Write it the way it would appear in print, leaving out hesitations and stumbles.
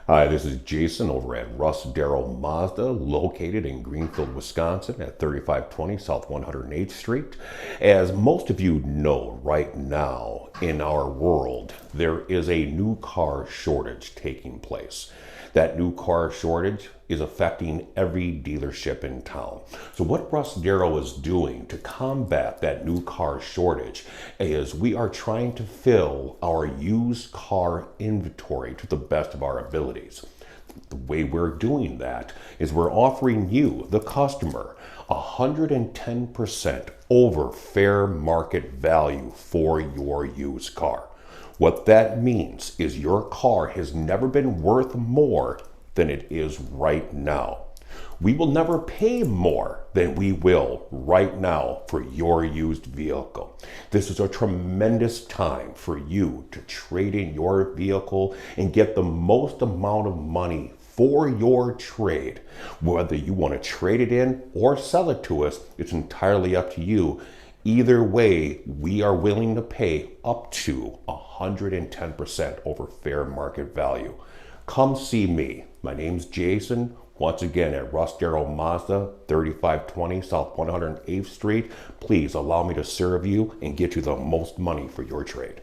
Hi, this is Jason over at Russ Darrow Mazda, located in Greenfield, Wisconsin at 3520 South 108th Street. As most of you know, right now in our world, there is a new car shortage taking place. That new car shortage is affecting every dealership in town. So what Russ Darrow is doing to combat that new car shortage is we are trying to fill our used car inventory to the best of our abilities. The way we're doing that is we're offering you, the customer, 110% over fair market value for your used car. What that means is your car has never been worth more than it is right now. We will never pay more than we will right now for your used vehicle. This is a tremendous time for you to trade in your vehicle and get the most amount of money for your trade. Whether you want to trade it in or sell it to us, it's entirely up to you. Either way, we are willing to pay up to 110% over fair market value. Come see me. My name's Jason, once again at Russ Darrow Mazda, 3520 South 108th Street. Please allow me to serve you and get you the most money for your trade.